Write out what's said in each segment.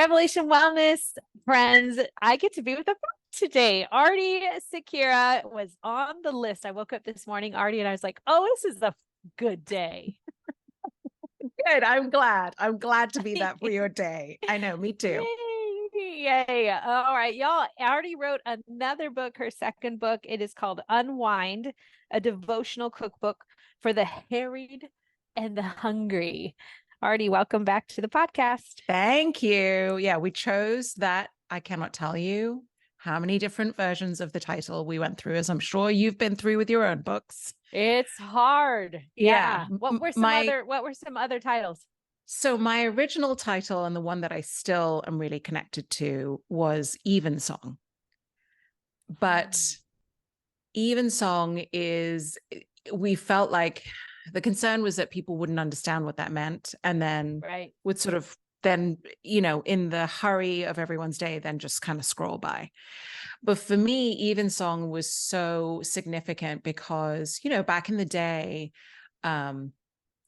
Revelation Wellness friends, I get to be with a friend today. Aarti Sequeira was on the list. I woke up this morning, Aarti, and I was like, oh, this is a good day. Good. I'm glad. I'm glad to be that for your day. I know, me too. Yay. All right, y'all. Aarti wrote another book, her second book. It is called Unwind, a devotional cookbook for the harried and the hungry. Aarti, welcome back to the podcast. Thank you. Yeah, we chose that. I cannot tell you how many different versions of the title we went through, as I'm sure you've been through with your own books. It's hard. Yeah. What were some other titles? So my original title, and the one that I still am really connected to, was Evensong. But Evensong is, we felt like the concern was that people wouldn't understand what that meant, and then would sort of then, in the hurry of everyone's day, then just kind of scroll by. But for me, Evensong was so significant because, back in the day, and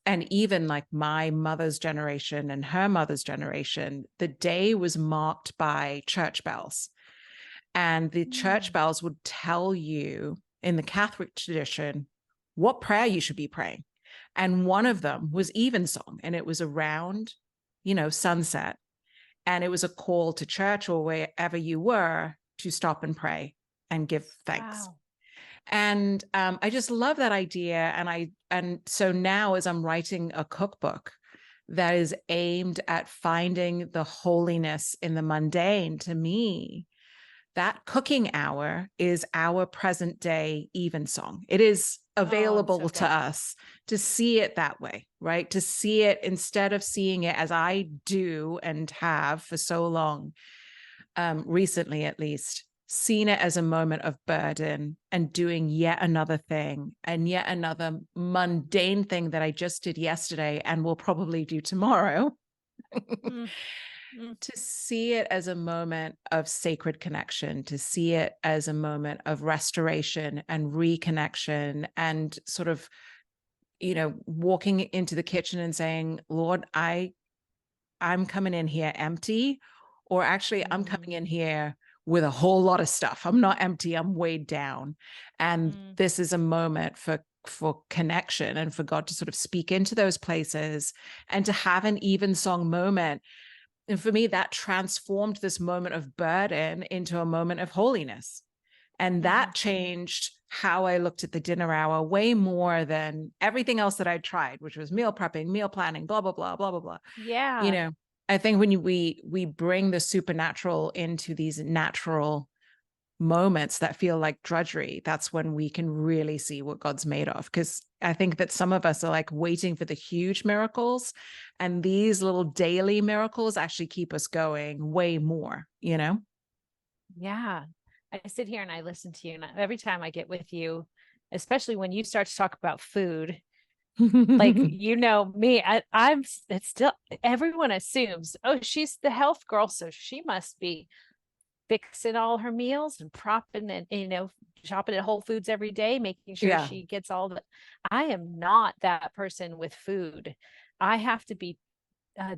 even like my mother's generation and her mother's generation, the day was marked by church bells. And the church bells would tell you in the Catholic tradition what prayer you should be praying. And one of them was Evensong, and it was around, sunset. And it was a call to church or wherever you were to stop and pray and give thanks. Wow. And I just love that idea. And so now, as I'm writing a cookbook that is aimed at finding the holiness in the mundane, to me, that cooking hour is our present day Evensong. It is available to us to see it that way, right? To see it, instead of seeing it as I do and have for so long, recently at least, seen it as a moment of burden and doing yet another thing and yet another mundane thing that I just did yesterday and will probably do tomorrow. To see it as a moment of sacred connection, to see it as a moment of restoration and reconnection, and sort of, walking into the kitchen and saying, Lord, I'm coming in here empty, or actually I'm coming in here with a whole lot of stuff. I'm not empty, I'm weighed down. And this is a moment for connection and for God to sort of speak into those places and to have an Evensong moment. And for me, that transformed this moment of burden into a moment of holiness. And that changed how I looked at the dinner hour way more than everything else that I'd tried, which was meal prepping, meal planning, blah, blah, blah, blah, blah, blah. Yeah. I think when we bring the supernatural into these natural moments that feel like drudgery, that's when we can really see what God's made of. Because I think that some of us are like waiting for the huge miracles, and these little daily miracles actually keep us going way more, Yeah. I sit here and I listen to you, and every time I get with you, especially when you start to talk about food, like, me, it's still, everyone assumes, oh, she's the health girl, so she must be fixing all her meals and propping and, shopping at Whole Foods every day, making sure she gets all the, I am not that person with food. I have to be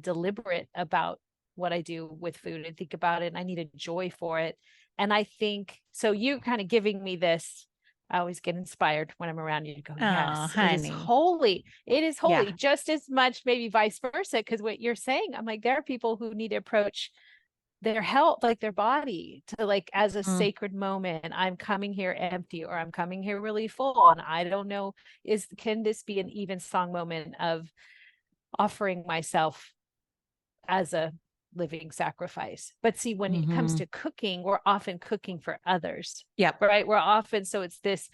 deliberate about what I do with food and think about it. And I need a joy for it. And I think, so you kind of giving me this, I always get inspired when I'm around you to go, yes, honey. It is holy. It is holy, just as much, maybe vice versa. Because what you're saying, I'm like, there are people who need to approach their health, like their body, to like as a sacred moment. I'm coming here empty, or I'm coming here really full. And I don't know, can this be an Evensong moment of offering myself as a living sacrifice? But see, when it comes to cooking, we're often cooking for others. Yeah. Right. We're often, so it's this,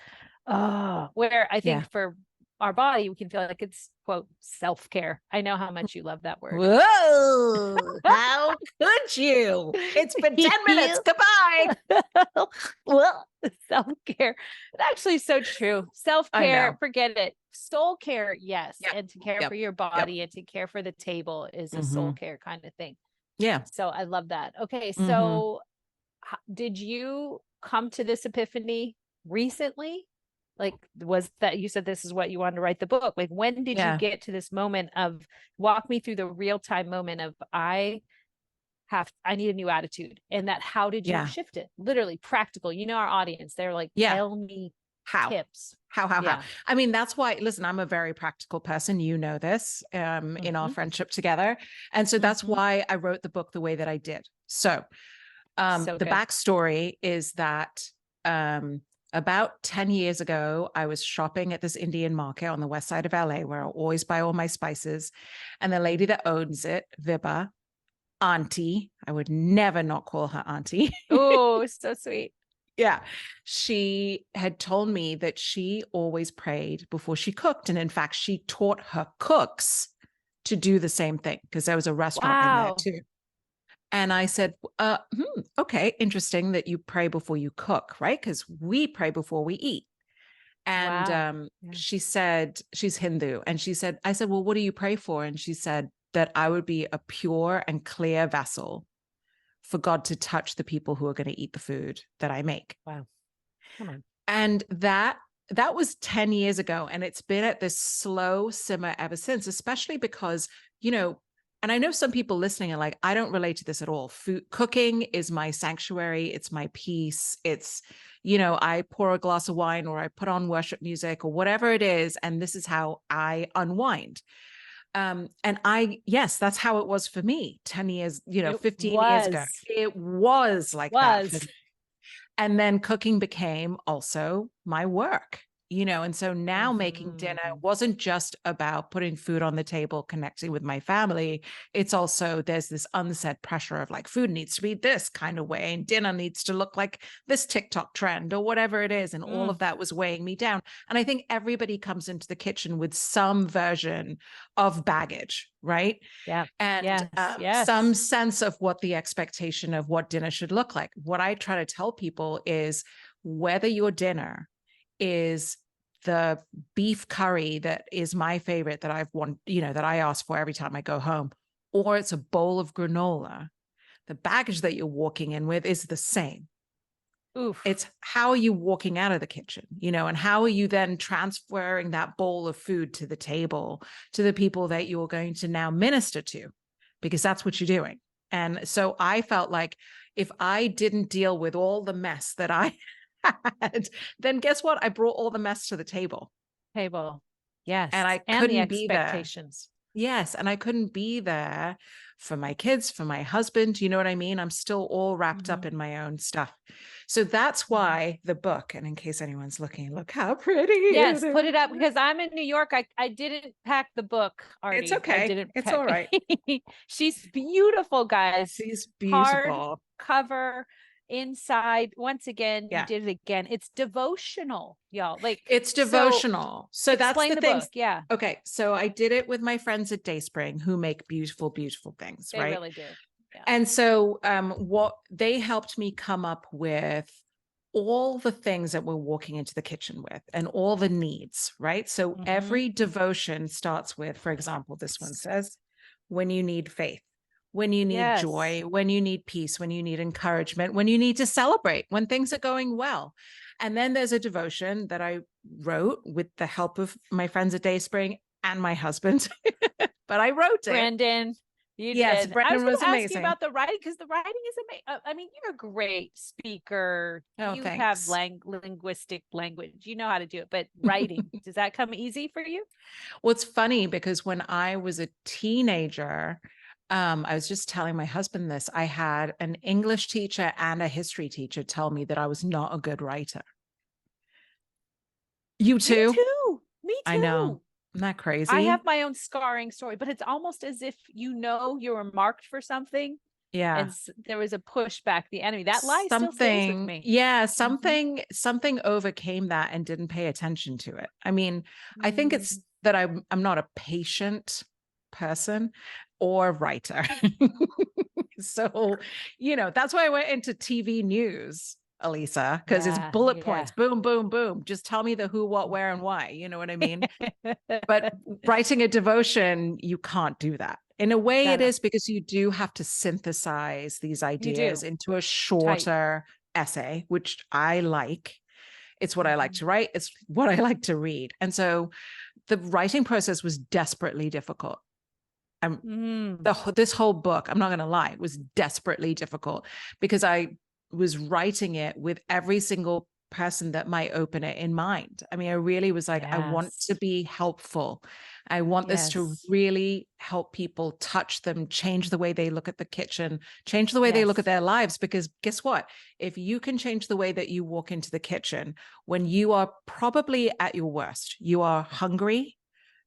where I think for our body, we can feel like it's, quote, self-care. I know how much you love that word. Whoa, how could you? It's been 10 minutes. Goodbye. Well, self-care. It's actually so true. Self-care, forget it. Soul care, yes. Yep. And to care for your body and to care for the table is a soul care kind of thing. Yeah. So I love that. Okay. So did you come to this epiphany recently? Like, was that, you said this is what you wanted to write the book. Like, when did you get to this moment of, walk me through the real time moment of, I I need a new attitude. And that, how did you shift it? Literally practical. You know, our audience, they're like, tell me tips. How? I mean, that's why, listen, I'm a very practical person. You know this, in our friendship together. And so that's why I wrote the book the way that I did. So, the backstory is that, about 10 years ago, I was shopping at this Indian market on the west side of LA, where I always buy all my spices. And the lady that owns it, Vibha, auntie, I would never not call her auntie. Oh, so sweet. Yeah. She had told me that she always prayed before she cooked. And in fact, she taught her cooks to do the same thing, because there was a restaurant in there too. And I said, okay, interesting that you pray before you cook, right? Because we pray before we eat. And she said, she's Hindu. And she said, I said, well, what do you pray for? And she said that I would be a pure and clear vessel for God to touch the people who are going to eat the food that I make. Wow. Come on. And that was 10 years ago. And it's been at this slow simmer ever since, especially because, you know, and I know some people listening are like, I don't relate to this at all. Cooking is my sanctuary. It's my peace. It's, you know, I pour a glass of wine or I put on worship music or whatever it is. And this is how I unwind. And yes, that's how it was for me 10 years, 15 years ago. It was like that for me. And then cooking became also my work, and so now making dinner wasn't just about putting food on the table, connecting with my family. It's also, there's this unsaid pressure of like, food needs to be this kind of way and dinner needs to look like this TikTok trend or whatever it is. And all of that was weighing me down. And I think everybody comes into the kitchen with some version of baggage, right? Yeah. And some sense of what the expectation of what dinner should look like. What I try to tell people is, whether your dinner is the beef curry that is my favorite that that I ask for every time I go home, or it's a bowl of granola, the baggage that you're walking in with is the same. Oof. It's how are you walking out of the kitchen, and how are you then transferring that bowl of food to the table, to the people that you're going to now minister to, because that's what you're doing. And so I felt like if I didn't deal with all the mess that I had, then guess what? I brought all the mess to the table. Yes. And I couldn't the be expectations. There. Yes. And I couldn't be there for my kids, for my husband. You know what I mean? I'm still all wrapped up in my own stuff. So that's why the book, and in case anyone's looking, look how pretty. Yes, put it up, because I'm in New York. I didn't pack the book, Aarti. It's okay. It's all right. She's beautiful, guys. She's beautiful. Hardcover, inside. Once again, you did it again. It's devotional, y'all. Like, it's devotional. So that's the thing. Yeah. Okay. So I did it with my friends at Dayspring, who make beautiful, beautiful things. They really do. Yeah. And so what they helped me come up with all the things that we're walking into the kitchen with and all the needs, right? So every devotion starts with, for example, this one says, when you need faith, when you need joy, when you need peace, when you need encouragement, when you need to celebrate, when things are going well. And then there's a devotion that I wrote with the help of my friends at Dayspring and my husband, but I wrote it. Brandon. Yes, Brandon was amazing. Ask you about the writing, because the writing is amazing. I mean, you're a great speaker. You have linguistic language. You know how to do it. But writing, does that come easy for you? Well, it's funny because when I was a teenager, I was just telling my husband this. I had an English teacher and a history teacher tell me that I was not a good writer. You too? Me too. I know. Isn't that crazy? I have my own scarring story, but it's almost as if you were marked for something. Yeah. And there was a pushback, the enemy. That lie still stays with me. Yeah, something overcame that and didn't pay attention to it. I mean, I think it's that I'm not a patient person or writer. So, that's why I went into TV news, Alisa, because it's bullet points. Boom, boom, boom. Just tell me the who, what, where, and why. You know what I mean? But writing a devotion, you can't do that. In a way, it is, because you do have to synthesize these ideas into a shorter essay, which I like. It's what I like to write. It's what I like to read. And so the writing process was desperately difficult. This whole book, I'm not going to lie, was desperately difficult because I was writing it with every single person that might open it in mind. I mean, I really was like, I want to be helpful. I want this to really help people, touch them, change the way they look at the kitchen, change the way they look at their lives. Because guess what? If you can change the way that you walk into the kitchen when you are probably at your worst, you are hungry,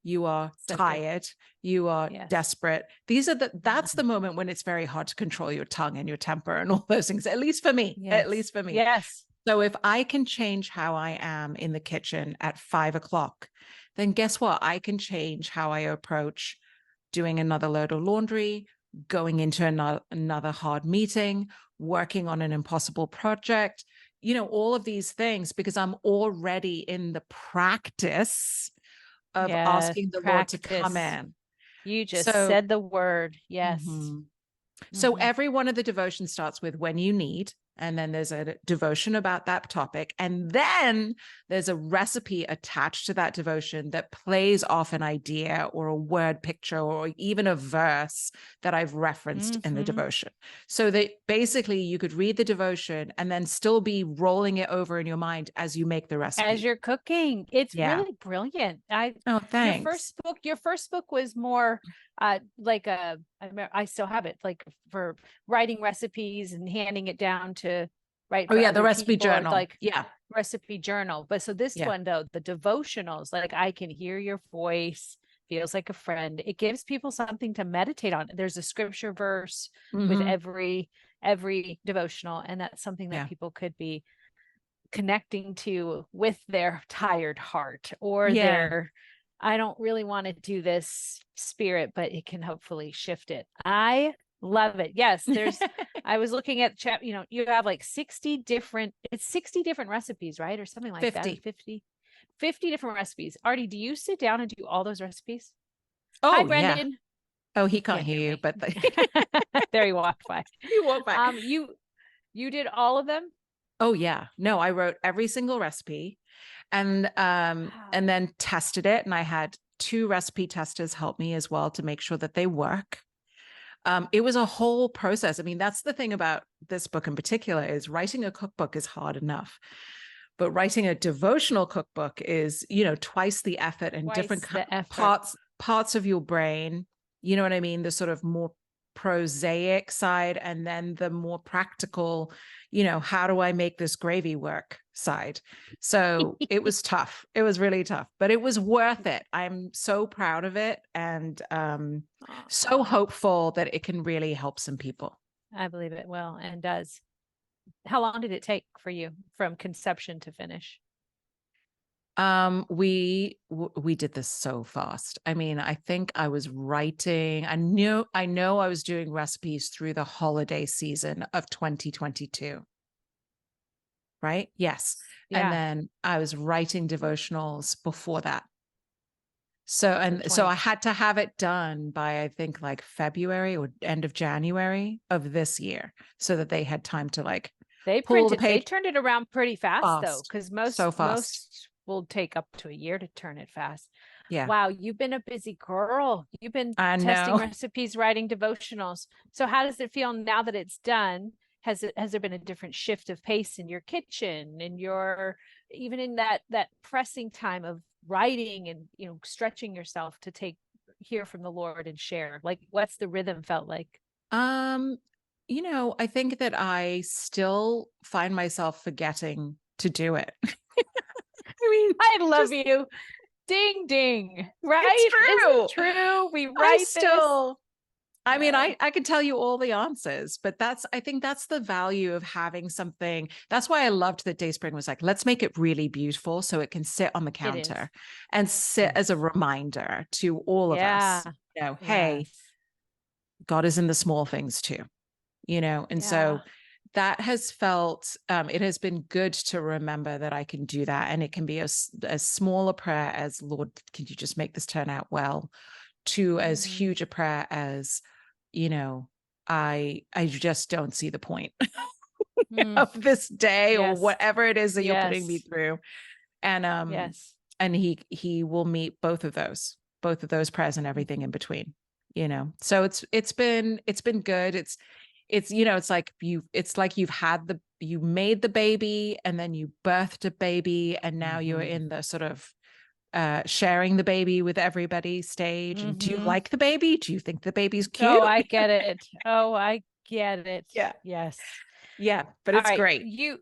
you are tired, you are desperate. That's the moment when it's very hard to control your tongue and your temper and all those things, at least for me, Yes. So if I can change how I am in the kitchen at 5 o'clock, then guess what? I can change how I approach doing another load of laundry, going into another hard meeting, working on an impossible project, all of these things, because I'm already in the practice of asking the Lord to come in. You just said the word. Yes. So every one of the devotions starts with when you need, and then there's a devotion about that topic. And then there's a recipe attached to that devotion that plays off an idea or a word picture or even a verse that I've referenced in the devotion. So that basically you could read the devotion and then still be rolling it over in your mind as you make the recipe. As you're cooking. It's really brilliant. Thanks. Your first book was more like I still have it, like for writing recipes and handing it down to the recipe journal, recipe journal. But so this one though, the devotionals, like I can hear your voice, feels like a friend. It gives people something to meditate on. There's a scripture verse with every devotional, and that's something that people could be connecting to with their tired heart or their I don't really want to do this spirit, but it can hopefully shift it. I love it. Yes, I was looking at chat, you have like 60 different recipes, right? Or something like 50. that. 50 different recipes. Aarti, do you sit down and do all those recipes? Oh, hi, Brendan. Yeah. Oh, he can't hear you, but there he walked by. He walked by. You did all of them? Oh yeah. No, I wrote every single recipe and then tested it. And I had 2 recipe testers help me as well to make sure that they work. It was a whole process. I mean, that's the thing about this book in particular is writing a cookbook is hard enough, but writing a devotional cookbook is, twice the effort and different parts of your brain. You know what I mean? The sort of more prosaic side, and then the more practical, how do I make this gravy work side. So it was tough. It was really tough, but it was worth it. I'm so proud of it, and so hopeful that it can really help some people. I believe it will and does. How long did it take for you from conception to finish? We did this so fast. I mean, I think I was writing, I know I was doing recipes through the holiday season of 2022. Right? Yes. Yeah. And then I was writing devotionals before that. So I had to have it done by, I think, like February or end of January of this year, so that they had time to they turned it around pretty fast though, because most will take up to a year to turn it fast. Yeah. Wow, you've been a busy girl. You've been testing recipes, writing devotionals. So how does it feel now that it's done? Has there been a different shift of pace in your kitchen, and even in that pressing time of writing and stretching yourself to hear from the Lord and share? Like, what's the rhythm felt like? I think that I still find myself forgetting to do it. I mean, I love you. Ding, ding. Right? It's true. It's true. We write still. I mean, I could tell you all the answers, but I think that's the value of having something. That's why I loved that Dayspring was like, let's make it really beautiful so it can sit on the counter and sit as a reminder to all of us, hey, God is in the small things too, and so that has felt, it has been good to remember that I can do that. And it can be as small a prayer as, Lord, can you just make this turn out well, to as huge a prayer as, I just don't see the point of this day or whatever it is that you're putting me through. And, and he will meet both of those prayers and everything in between. So it's been good. It's like you made the baby and then you birthed a baby, and now you're in the sort of sharing the baby with everybody stage. And do you like the baby? Do you think the baby's cute? Oh, I get it. Oh, I get it. Yeah. Yes. Yeah, but it's great. You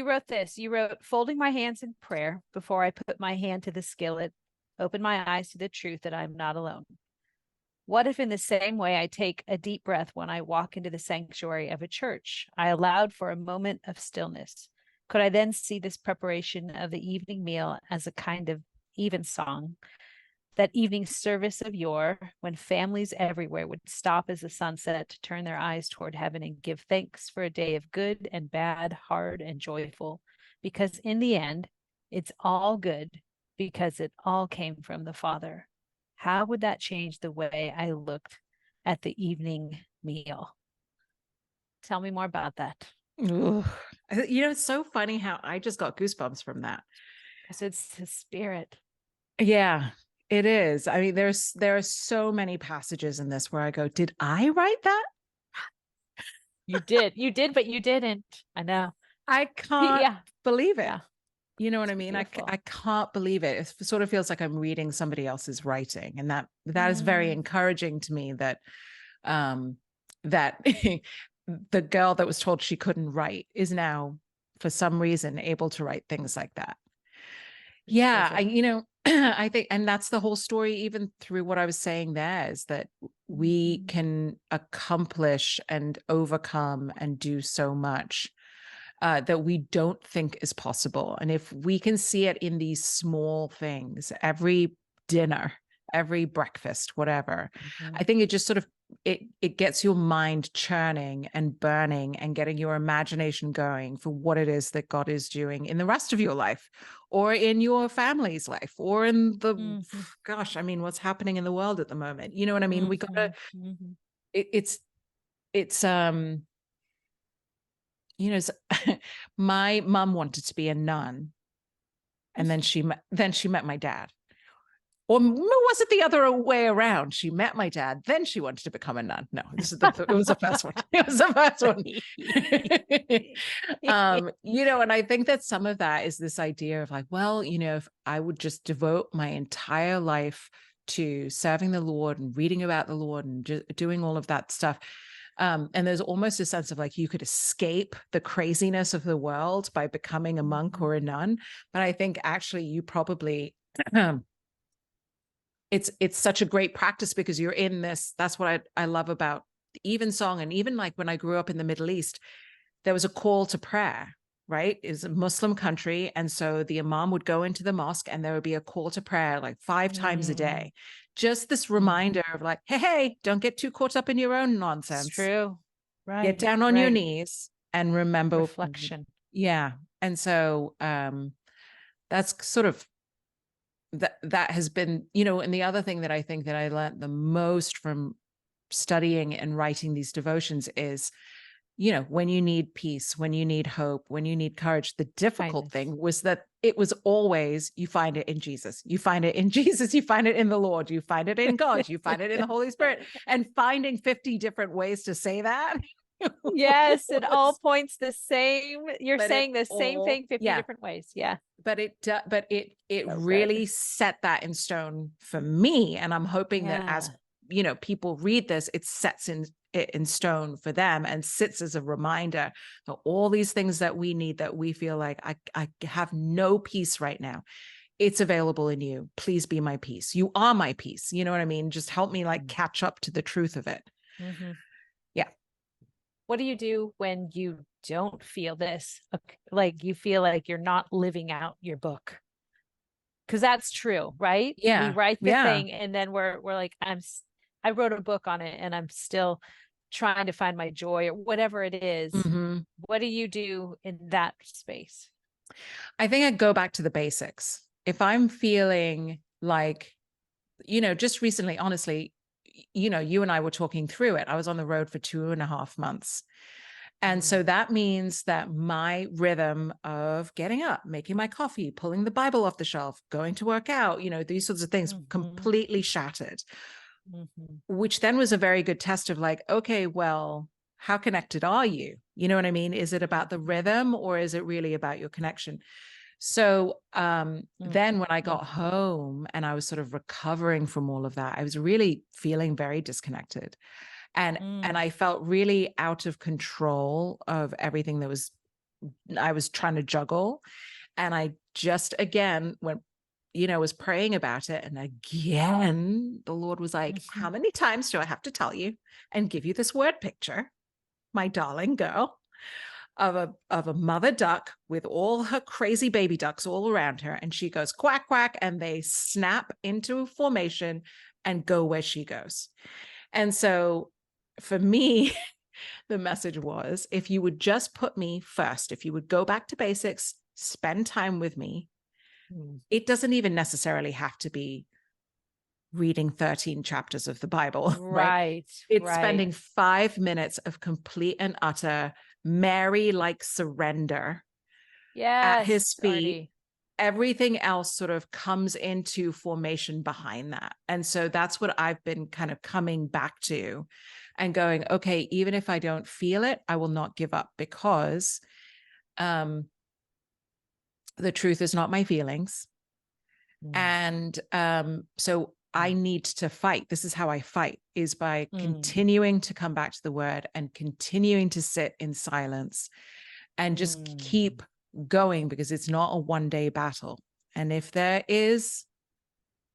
wrote this. You wrote, folding my hands in prayer before I put my hand to the skillet, open my eyes to the truth that I'm not alone. What if in the same way I take a deep breath when I walk into the sanctuary of a church, I allowed for a moment of stillness? Could I then see this preparation of the evening meal as a kind of evensong, that evening service of yore, when families everywhere would stop as the sun set to turn their eyes toward heaven and give thanks for a day of good and bad, hard and joyful, because in the end, it's all good because it all came from the Father. How would that change the way I looked at the evening meal? Tell me more about that. Ooh. It's so funny how I just got goosebumps from that. Because it's the Spirit. Yeah, it is. I mean, there are so many passages in this where I go, did I write that? You did, but you didn't. I know. I can't believe it. Yeah. You know what I mean? I can't believe it. It sort of feels like I'm reading somebody else's writing. And that is very encouraging to me, that that the girl that was told she couldn't write is now, for some reason, able to write things like that. Yeah, I think, and that's the whole story, even through what I was saying there, is that we can accomplish and overcome and do so much that we don't think is possible. And if we can see it in these small things, every dinner, every breakfast, whatever, I think it just sort of, it gets your mind churning and burning and getting your imagination going for what it is that God is doing in the rest of your life, or in your family's life, or in the, gosh, I mean, what's happening in the world at the moment. You know what I mean? We gotta, it's my mom wanted to be a nun, and then she met my dad. Or was it the other way around? She met my dad, then she wanted to become a nun. No, it was the first one. It was the first one. And I think that some of that is this idea of like, well, if I would just devote my entire life to serving the Lord and reading about the Lord and just doing all of that stuff. And there's almost a sense of like you could escape the craziness of the world by becoming a monk or a nun. But I think actually you probably it's such a great practice, because you're in this. That's what I love about evensong. And even like when I grew up in the Middle East, there was a call to prayer, right? It was a Muslim country. And so the imam would go into the mosque and there would be a call to prayer like 5 times a day. Just this reminder of like, hey, don't get too caught up in your own nonsense. It's true. Right. Get down on your knees and remember reflection. Yeah. And so that's sort of that has been, and the other thing that I think that I learned the most from studying and writing these devotions is, when you need peace, when you need hope, when you need courage, the difficult thing was that it was always, you find it in Jesus, you find it in Jesus, you find it in the Lord, you find it in God, you find it in the Holy Spirit, and finding 50 different ways to say that. Yes, it all points the same. You're saying the same thing 50 different ways. Yeah. But it really set that in stone for me. And I'm hoping that as, people read this, it sets it in stone for them and sits as a reminder that all these things that we need, that we feel like I have no peace right now. It's available in you. Please be my peace. You are my peace. You know what I mean? Just help me like catch up to the truth of it. Yeah. What do you do when you don't feel this? Like you feel like you're not living out your book? Because that's true, right? Yeah. We write the thing and then we're like, I wrote a book on it and I'm still trying to find my joy or whatever it is. What do you do in that space? I think I go back to the basics. If I'm feeling like, just recently, honestly, you and I were talking through it. I was on the road for 2.5 months. And so that means that my rhythm of getting up, making my coffee, pulling the Bible off the shelf, going to work out, these sorts of things completely shattered. which then was a very good test of like, okay, well, how connected are you? You know what I mean? Is it about the rhythm or is it really about your connection? So then when I got home and I was sort of recovering from all of that, I was really feeling very disconnected. And I felt really out of control of everything that I was trying to juggle. And I just, again, was praying about it. And again, the Lord was like, how many times do I have to tell you and give you this word picture, my darling girl, of a mother duck with all her crazy baby ducks all around her. And she goes quack, quack, and they snap into formation and go where she goes. And so for me, the message was, if you would just put me first, if you would go back to basics, spend time with me, it doesn't even necessarily have to be reading 13 chapters of the Bible, right? It's spending 5 minutes of complete and utter Mary-like surrender at his feet. Aarti. Everything else sort of comes into formation behind that. And so that's what I've been kind of coming back to and going, okay, even if I don't feel it, I will not give up, because the truth is not my feelings. And so I need to fight. This is how I fight, is by continuing to come back to the word and continuing to sit in silence and just keep going, because it's not a one-day battle. And if there is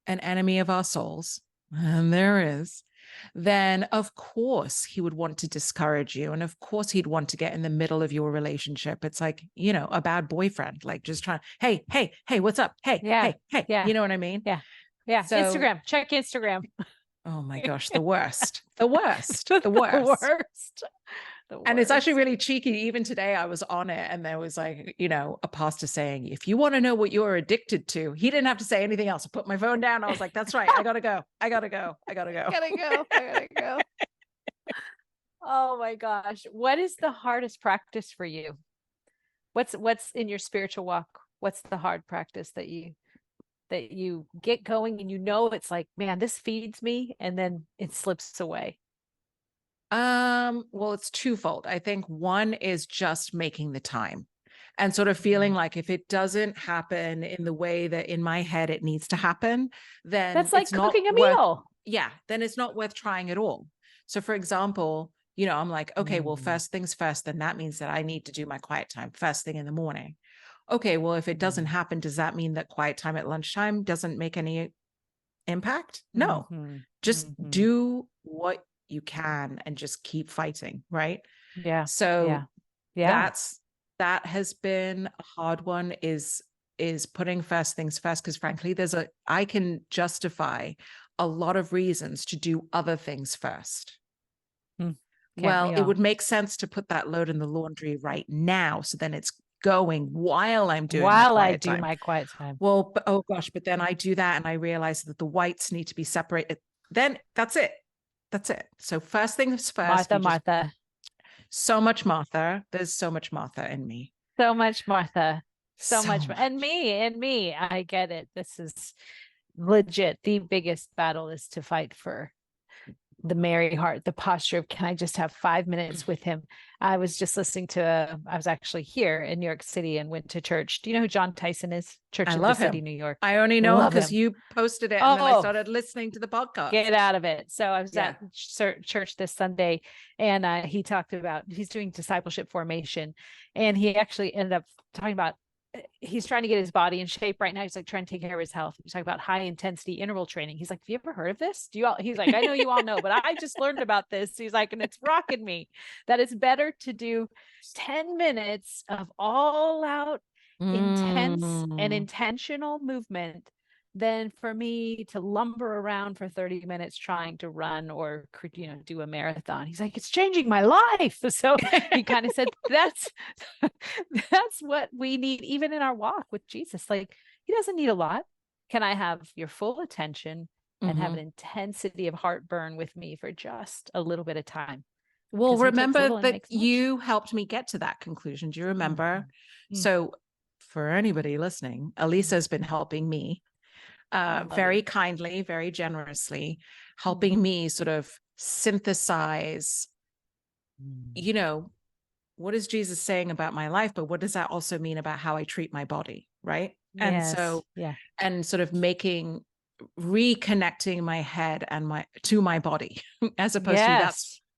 an enemy of our souls, and there is, then of course he would want to discourage you. And of course he'd want to get in the middle of your relationship. It's like, a bad boyfriend, like just trying, hey, what's up? Hey, hey, you know what I mean? Yeah. So, Instagram, check Instagram. Oh my gosh, the worst. And it's actually really cheeky. Even today I was on it and there was like, a pastor saying, if you want to know what you're addicted to, he didn't have to say anything else. I put my phone down. I was like, that's right. I gotta go. Oh my gosh. What is the hardest practice for you? What's in your spiritual walk? What's the hard practice that you get going and it's like, man, this feeds me, and then it slips away? Well, it's twofold. I think one is just making the time and sort of feeling like if it doesn't happen in the way that in my head it needs to happen, then that's like cooking a meal. Yeah, then it's not worth trying at all. So for example, I'm like, okay, well, first things first, then that means that I need to do my quiet time first thing in the morning. Okay, well, if it doesn't happen, does that mean that quiet time at lunchtime doesn't make any impact? No, just do what you can and just keep fighting, right? Yeah. So that has been a hard one, is putting first things first, because frankly, I can justify a lot of reasons to do other things first. Well, it would make sense to put that load in the laundry right now, so then it's going while I'm doing my quiet time. Well, but then I do that and I realize that the whites need to be separated. Then that's it. So first things first. Martha. So much Martha. There's so much Martha in me. So much Martha. So much. And me. I get it. This is legit. The biggest battle is to fight for the Mary heart, the posture of, can I just have 5 minutes with him? I was just listening to, I was actually here in New York City and went to church. Do you know who John Tyson is? Church of the City, New York. I only know because you posted it and then I started listening to the podcast. Get out of it. So I was at church this Sunday, and he talked about, he's doing discipleship formation, and he actually ended up talking about, he's trying to get his body in shape right now. He's like trying to take care of his health. He's talking about high intensity interval training. He's like, have you ever heard of this? He's like, I know you all know, but I just learned about this. He's like, and it's rocking me that it's better to do 10 minutes of all out, intense and intentional movement than for me to lumber around for 30 minutes trying to run or, do a marathon. He's like, it's changing my life. So he kind of said, that's what we need, even in our walk with Jesus. Like, he doesn't need a lot. Can I have your full attention and have an intensity of heartburn with me for just a little bit of time? Well, remember that you helped me get to that conclusion. Do you remember? So for anybody listening, Alisa has been helping me very kindly, very generously, helping me sort of synthesize, you know, what is Jesus saying about my life, but what does that also mean about how I treat my body, right? And so, and sort of reconnecting my head and to my body, as opposed to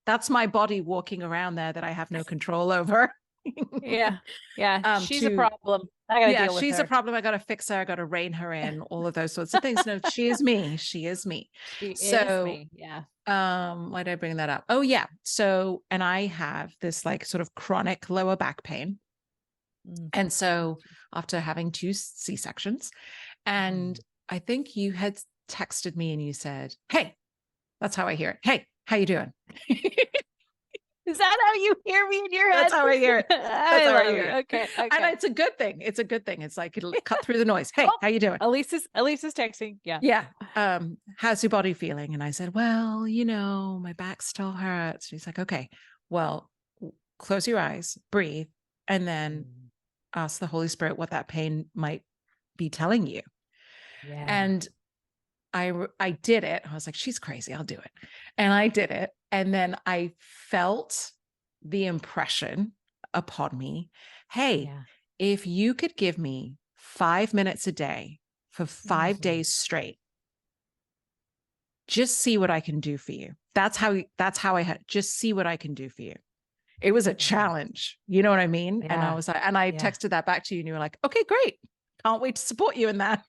that's my body walking around there that I have no control over. She's a problem. I gotta deal with she's her. a problem. I gotta fix her. I gotta rein her in. All of those sorts of things. No, she is me. She is me. She is me. Yeah. Why did I bring that up? Oh yeah. So, and I have this like sort of chronic lower back pain. And so after having 2 C-sections, and I think you had texted me and you said, "Hey," that's how I hear it. "Hey, how you doing?" Is that how you hear me in your head? That's how I hear it. That's how I hear it. Okay. And it's a good thing. It's a good thing. It's like it'll cut through the noise. "Hey, how you doing?" Elisa's texting. Yeah. Yeah. How's your body feeling? And I said, "Well, you know, my back still hurts." She's like, "Okay, well, close your eyes, breathe, and then ask the Holy Spirit what that pain might be telling you." Yeah. And I did it. I was like, she's crazy. I'll do it. And I did it. And then I felt the impression upon me, hey, if you could give me 5 minutes a day for 5 days straight, just see what I can do for you. That's how I had, just see what I can do for you. It was a challenge. You know what I mean? And I was like, and I texted that back to you and you were like, "Okay, great. Can't wait to support you in that."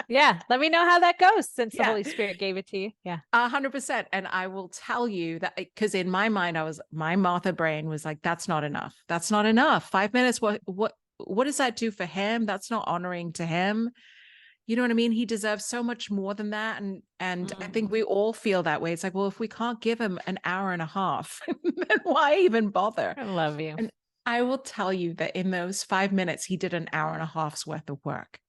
Let me know how that goes since the Holy Spirit gave it to you. 100%. And I will tell you that, because in my mind, my Martha brain was like, that's not enough. That's not enough. 5 minutes. What does that do for him? That's not honoring to him. You know what I mean? He deserves so much more than that. And I think we all feel that way. It's like, well, if we can't give him an hour and a half, then why even bother? I love you. And I will tell you that in those 5 minutes, he did an hour and a half's worth of work.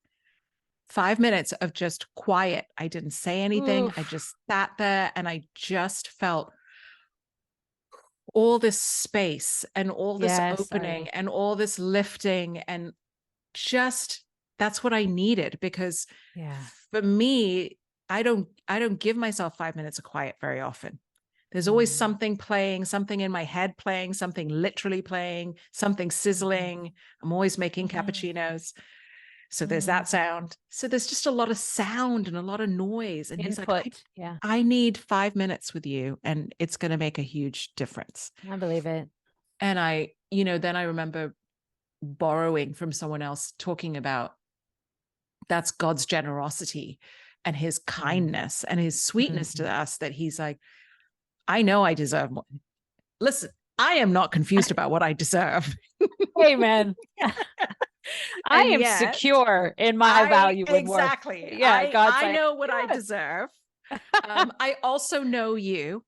5 minutes of just quiet. I didn't say anything. I just sat there and I just felt all this space and all this opening and all this lifting, and just that's what I needed, because for me, I don't give myself 5 minutes of quiet very often. There's always something playing, something in my head playing, something literally playing, something sizzling. I'm always making cappuccinos. So there's that sound. So there's just a lot of sound and a lot of noise. And he's like, I need 5 minutes with you, and it's going to make a huge difference. I believe it. And then I remember borrowing from someone else, talking about that's God's generosity and his kindness and his sweetness to us, that he's like, I know I deserve more. Listen, I am not confused about what I deserve. Amen. I am secure in my value. Exactly. I know what I deserve. I also know you,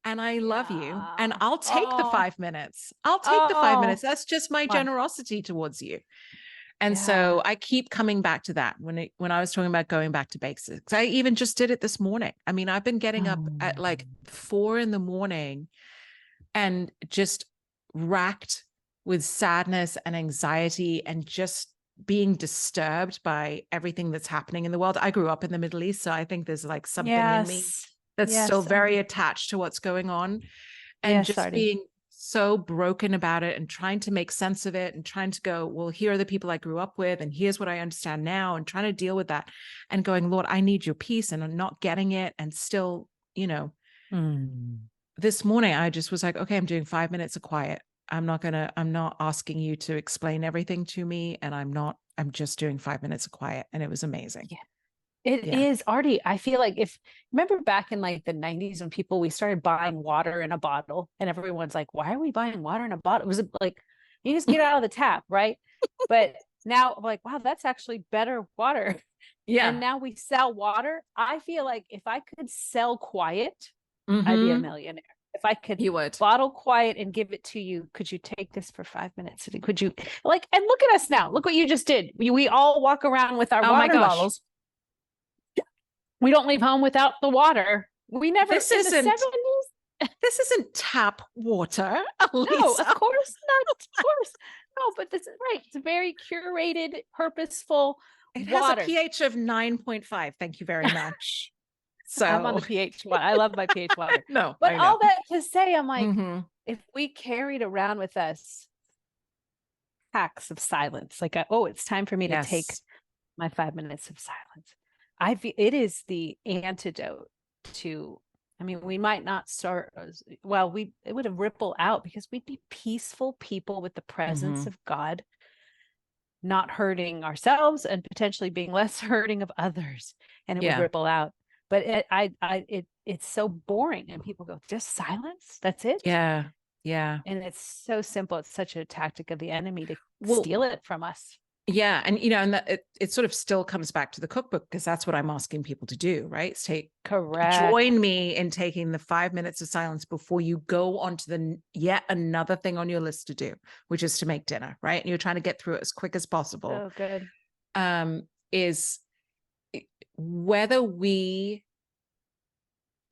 and I love you, and I'll take the 5 minutes. I'll take the 5 minutes. That's just my generosity towards you. And so I keep coming back to that when I was talking about going back to basics. I even just did it this morning. I mean, I've been getting up at like 4 a.m. and just racked with sadness and anxiety and just being disturbed by everything that's happening in the world. I grew up in the Middle East, so I think there's like something in me that's still very attached to what's going on, and just being so broken about it and trying to make sense of it and trying to go, well, here are the people I grew up with and here's what I understand now, and trying to deal with that and going, Lord, I need your peace, and I'm not getting it. And still, this morning I just was like, okay, I'm doing 5 minutes of quiet. I'm not asking you to explain everything to me. And I'm just doing 5 minutes of quiet. And it was amazing. Yeah. It is, Aarti. I feel like remember back in like the 90s when we started buying water in a bottle, and everyone's like, why are we buying water in a bottle? It was like, you just get out of the tap, right? But now I'm like, wow, that's actually better water. Yeah. And now we sell water. I feel like if I could sell quiet, I'd be a millionaire. If I could bottle quiet and give it to you, could you take this for 5 minutes? Could you and look at us now. Look what you just did. We all walk around with our water bottles. We don't leave home without the water. We never. This isn't tap water, Alisa. No, of course not. Of course. No, but this is right. It's a very curated, purposeful It has a pH of 9.5. Thank you very much. So I'm on the pH one. I love my pH water. No, but all that to say, I'm like, if we carried around with us packs of silence, like, it's time for me to take my 5 minutes of silence. It is the antidote to, I mean, we might not start, it would have rippled out because we'd be peaceful people with the presence of God, not hurting ourselves and potentially being less hurting of others, and it would ripple out. But it's so boring, and people go, just silence, that's it. Yeah And it's so simple. It's such a tactic of the enemy to steal it from us. Yeah. And, and it sort of still comes back to the cookbook, because that's what I'm asking people to do, right? Join me in taking the 5 minutes of silence before you go on to the yet another thing on your list to do, which is to make dinner, right? And you're trying to get through it as quick as possible. Oh, good. Is whether we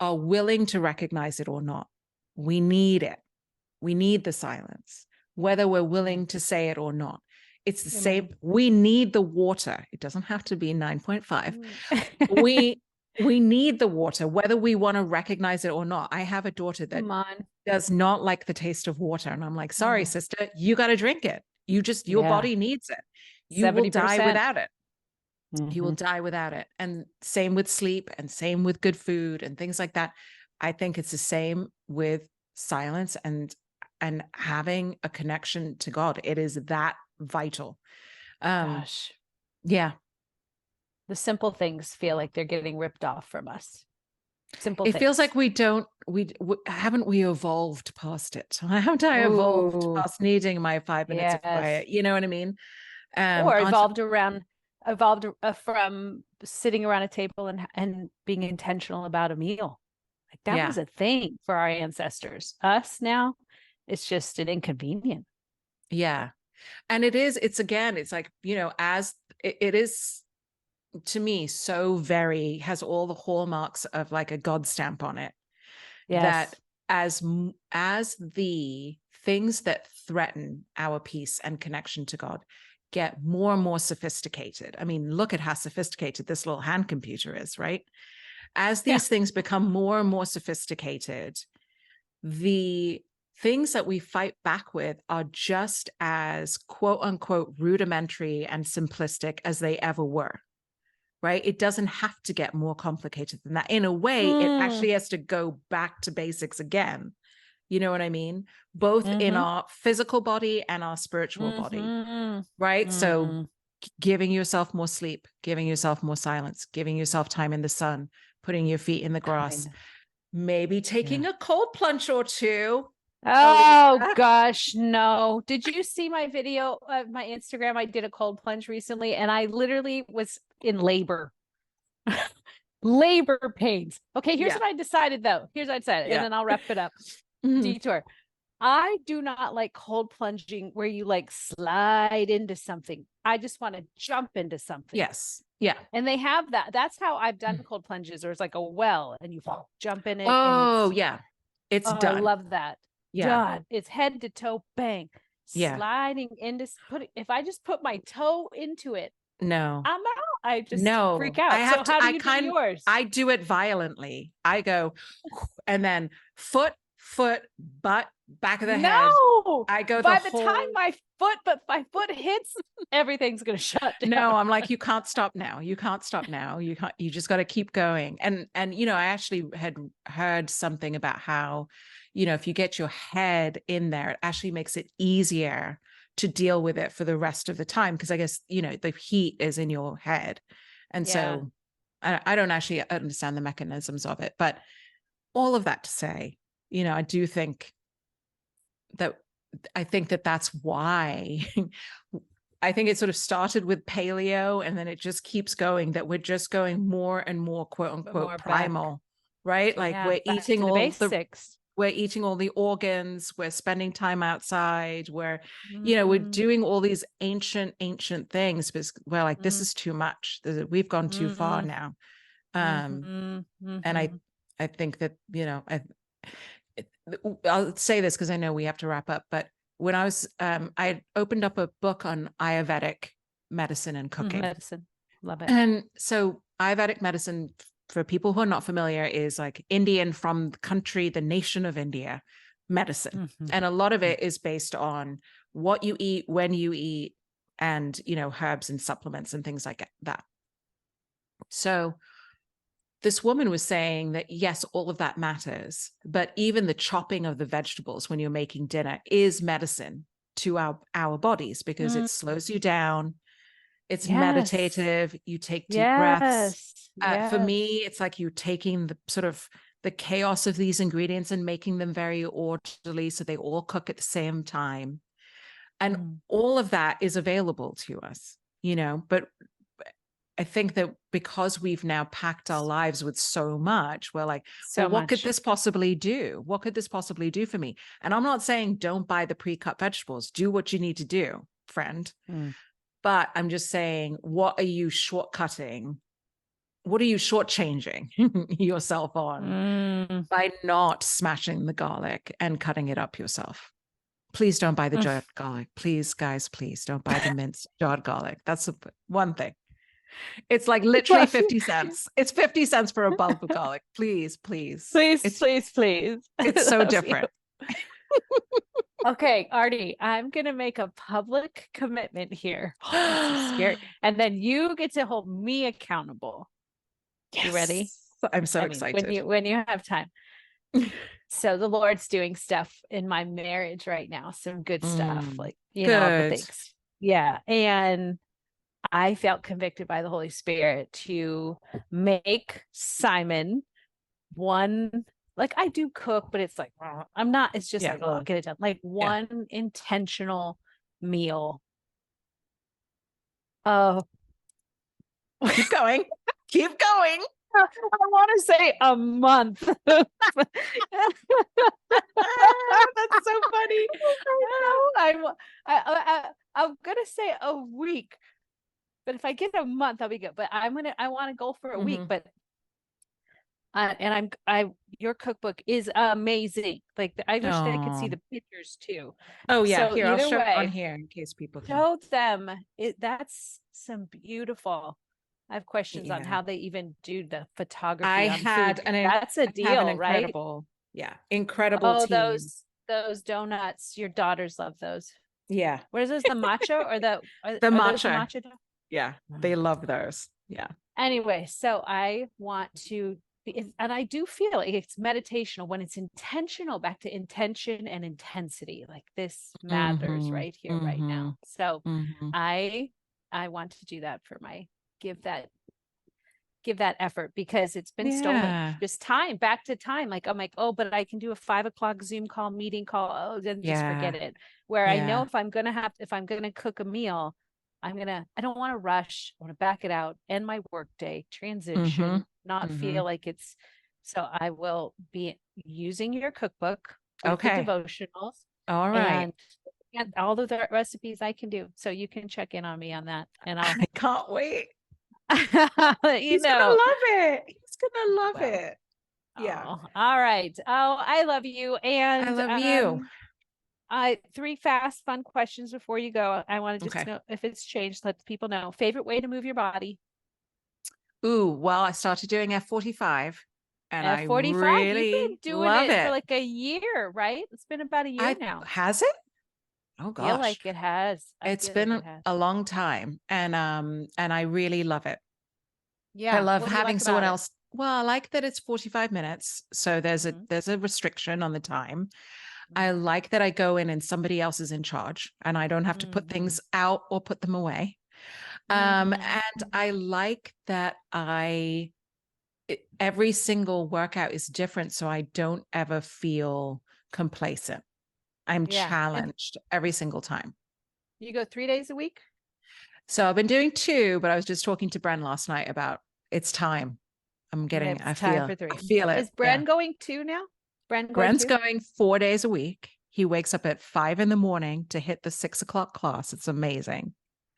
are willing to recognize it or not, we need it. We need the silence, whether we're willing to say it or not. It's the same. We need the water. It doesn't have to be 9.5. We need the water, whether we want to recognize it or not. I have a daughter that does not like the taste of water. And I'm like, sorry, sister, you got to drink it. Your body needs it. You 70%. Will die without it. You will die without it. And same with sleep, and same with good food and things like that. I think it's the same with silence and having a connection to God. It is that vital. The simple things feel like they're getting ripped off from us. Simple things. Feels like haven't we evolved past it? Haven't I evolved past needing my 5 minutes of quiet? You know what I mean? Or evolved from sitting around a table and being intentional about a meal. Like that was a thing for our ancestors. Us now, it's just an inconvenience. Yeah. And it's like, as it is to me, so very has all the hallmarks of like a God stamp on it. That as the things that threaten our peace and connection to God get more and more sophisticated. I mean, look at how sophisticated this little hand computer is, right? As these things become more and more sophisticated, the things that we fight back with are just as quote unquote rudimentary and simplistic as they ever were, right? It doesn't have to get more complicated than that. In a way, it actually has to go back to basics again. You know what I mean? Both in our physical body and our spiritual body, right? So giving yourself more sleep, giving yourself more silence, giving yourself time in the sun, putting your feet in the grass, maybe taking a cold plunge or two. Oh gosh, no. Did you see my video of my Instagram? I did a cold plunge recently, and I literally was in labor. Labor pains. Okay, here's what I decided though. And then I'll wrap it up. Detour. I do not like cold plunging where you like slide into something. I just want to jump into something. Yes. Yeah. And they have that. That's how I've done cold plunges. There's like a well and you jump in it. Oh, yeah. It's done. I love that. Yeah. Done. It's head to toe, bang. Sliding into if I just put my toe into it. No. I'm out. I just freak out. How do you do yours? I do it violently. I go and then foot, butt, back of the head. No. I go by the time my foot hits, everything's gonna shut down. No, I'm like, you can't stop now. You just got to keep going. And I actually had heard something about how, if you get your head in there, it actually makes it easier to deal with it for the rest of the time. Because I guess, the heat is in your head. And so I don't actually understand the mechanisms of it, but all of that to say, I do think that that's why I think it sort of started with paleo and then it just keeps going, that we're just going more and more quote unquote primal, right? Like we're eating all the basics. We're eating all the organs, we're spending time outside, we're doing all these ancient things because we're like, this is too much. We've gone too far now. And I think that, I'll say this because I know we have to wrap up, but when I was, I opened up a book on Ayurvedic medicine and cooking. Love it. And so Ayurvedic medicine, for people who are not familiar, is like Indian, from the country, the nation of India medicine. And a lot of it is based on what you eat, when you eat, and, you know, herbs and supplements and things like that. So this woman was saying that, yes, all of that matters, but even the chopping of the vegetables when you're making dinner is medicine to our bodies, because it slows you down. It's meditative. You take deep breaths. For me, it's like you taking the sort of the chaos of these ingredients and making them very orderly so they all cook at the same time. And all of that is available to us, you know, but I think that because we've now packed our lives with so much, we're like, well, what could this possibly do? What could this possibly do for me? And I'm not saying don't buy the pre-cut vegetables. Do what you need to do, friend. But I'm just saying, what are you shortcutting? What are you shortchanging yourself on by not smashing the garlic and cutting it up yourself? Please don't buy the jarred garlic. Please, guys, please don't buy the minced jarred garlic. That's one thing. It's like literally 50 cents. It's 50 cents for a bulb of garlic. Please, please. Please. It's so different. Okay, Aarti, I'm going to make a public commitment here. That's so scary. And then you get to hold me accountable. Yes. You ready? I'm so excited. When you have time. So the Lord's doing stuff in my marriage right now. Some good stuff, like, you know, the things. Yeah. And I felt convicted by the Holy Spirit to make Simon one, like, I do cook, but it's like, I'm not, it's just like, oh, get it done. Like one intentional meal. Keep going. Keep going. I want to say a month. That's so funny. I'm gonna say a week, but if I get a month, I'll be good. But I want to go for a week. But your cookbook is amazing. Like, I wish I could see the pictures too. Oh yeah, so here I'll show it on here in case people can. Show them. That's some beautiful. I have questions on how they even do the photography. That's a deal, incredible, right? Incredible team. Those donuts, your daughters love those. Yeah. What is this? The matcha or the matcha? Yeah, they love those. Yeah. Anyway, so I want to, and I do feel like it's meditational when it's intentional. Back to intention and intensity. Like, this matters right here, right now. So I want to do that for my. Give that effort, because it's been stolen. Just time, back to time. Like, I'm like, oh, but I can do a 5 o'clock Zoom call, meeting call. Oh, then just forget it. Where I know if I'm gonna cook a meal, I don't want to rush. I want to back it out, end my work day, transition, not feel like it's. So I will be using your cookbook, the devotionals. All right. And all of the recipes I can do. So you can check in on me on that. And I can't wait. He's gonna love it. He's gonna love it. Yeah. All right. Oh, I love you. And I love you. 3 fast, fun questions before you go. I want to just know if it's changed. Let people know. Favorite way to move your body? Ooh, well, I started doing F45. And F45, I really you've been doing love it for like a year, right? It's been about a year now. Has it? Oh gosh. I feel like it has. It's been a long time. And I really love it. Yeah. I love having someone else. Well, I like that it's 45 minutes. So there's a restriction on the time. I like that I go in and somebody else is in charge and I don't have to put things out or put them away. And I like that every single workout is different. So I don't ever feel complacent. I'm challenged every single time. You go 3 days a week? So I've been doing 2, but I was just talking to Bren last night about it's time. I feel it. Is Bren going 2 now? Bren's going 4 days a week. He wakes up at 5 a.m. to hit the 6 o'clock class. It's amazing.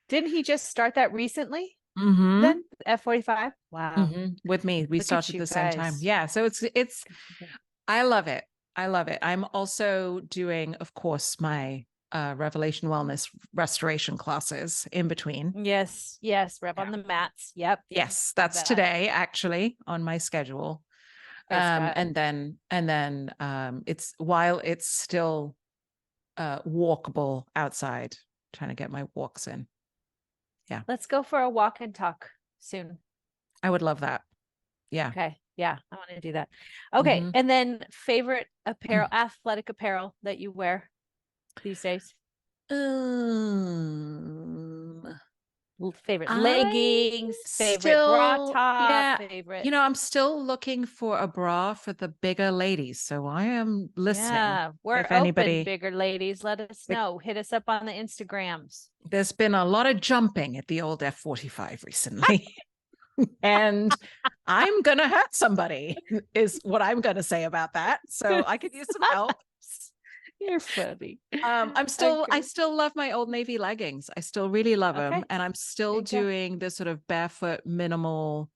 Didn't he just start that recently? Then F45. Wow. With me, we started at the same time. Yeah. So it's. I love it. I love it. I'm also doing, of course, my Revelation Wellness restoration classes in between. Yes, rep on the mats. Yep. Yes, that's today actually on my schedule. And then it's while it's still walkable outside, trying to get my walks in. Yeah. Let's go for a walk and talk soon. I would love that. Yeah. Okay. Yeah, I want to do that. Okay. Mm-hmm. And then favorite apparel, athletic apparel that you wear these days? Favorite leggings, favorite bra top, favorite. You know, I'm still looking for a bra for the bigger ladies. So I am listening. Yeah, we're if open, bigger ladies. Let us know. Hit us up on the Instagrams. There's been a lot of jumping at the old F45 recently. And I'm going to hurt somebody is what I'm going to say about that. So I could use some help. You're funny. I still love my Old Navy leggings. I still really love them. And I'm still doing the sort of barefoot minimal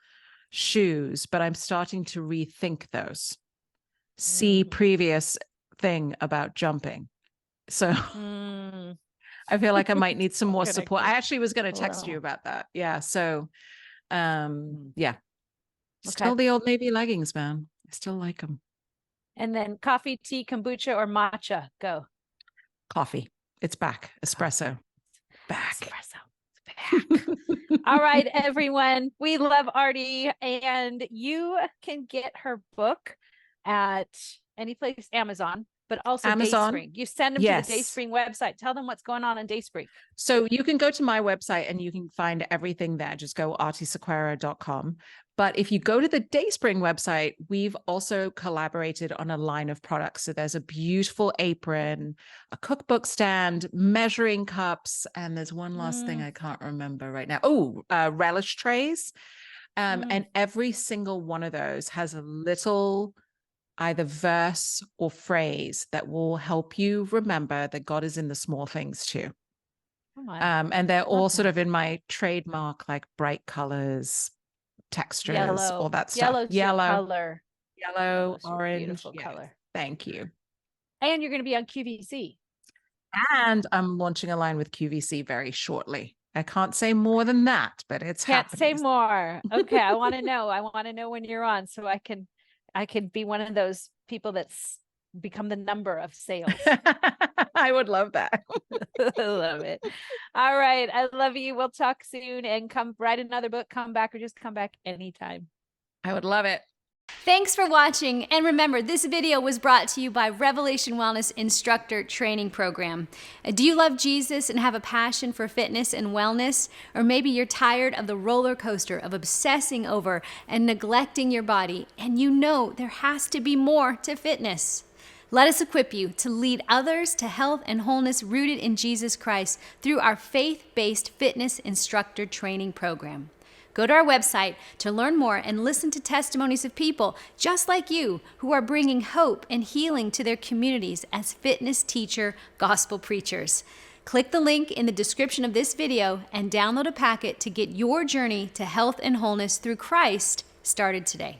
shoes, but I'm starting to rethink those. See previous thing about jumping. So I feel like I might need some more support. I actually was going to text you about that. Yeah. So still the Old Navy leggings, man. I still like them. And then coffee, tea, kombucha, or matcha? Go. Coffee. It's back. Espresso. Back. Espresso. Back. All right, everyone. We love Aarti, and you can get her book at any place, Amazon, but also Amazon. Dayspring. You send them to the Dayspring website. Tell them what's going on Dayspring. So you can go to my website and you can find everything there. Just go aartisequeira.com. But if you go to the Dayspring website, we've also collaborated on a line of products. So there's a beautiful apron, a cookbook stand, measuring cups, and there's one last thing I can't remember right now. Oh, relish trays. And every single one of those has a little either verse or phrase that will help you remember that God is in the small things too. And they're all sort of in my trademark, like bright colors, textures, all that stuff. Yellow, orange, beautiful color. Thank you. And you're going to be on QVC. And I'm launching a line with QVC very shortly. I can't say more than that, but it's happening. Can't say more. Okay, I want to know. I want to know when you're on, so I can be one of those people that's become the number of sales. I would love that. I love it. All right. I love you. We'll talk soon, and come write another book, come back, or just come back anytime. I would love it. Thanks for watching. And remember, this video was brought to you by Revelation Wellness Instructor Training Program. Do you love Jesus and have a passion for fitness and wellness? Or maybe you're tired of the roller coaster of obsessing over and neglecting your body, and you know there has to be more to fitness. Let us equip you to lead others to health and wholeness rooted in Jesus Christ through our faith-based fitness instructor training program. Go to our website to learn more and listen to testimonies of people just like you who are bringing hope and healing to their communities as fitness teacher gospel preachers. Click the link in the description of this video and download a packet to get your journey to health and wholeness through Christ started today.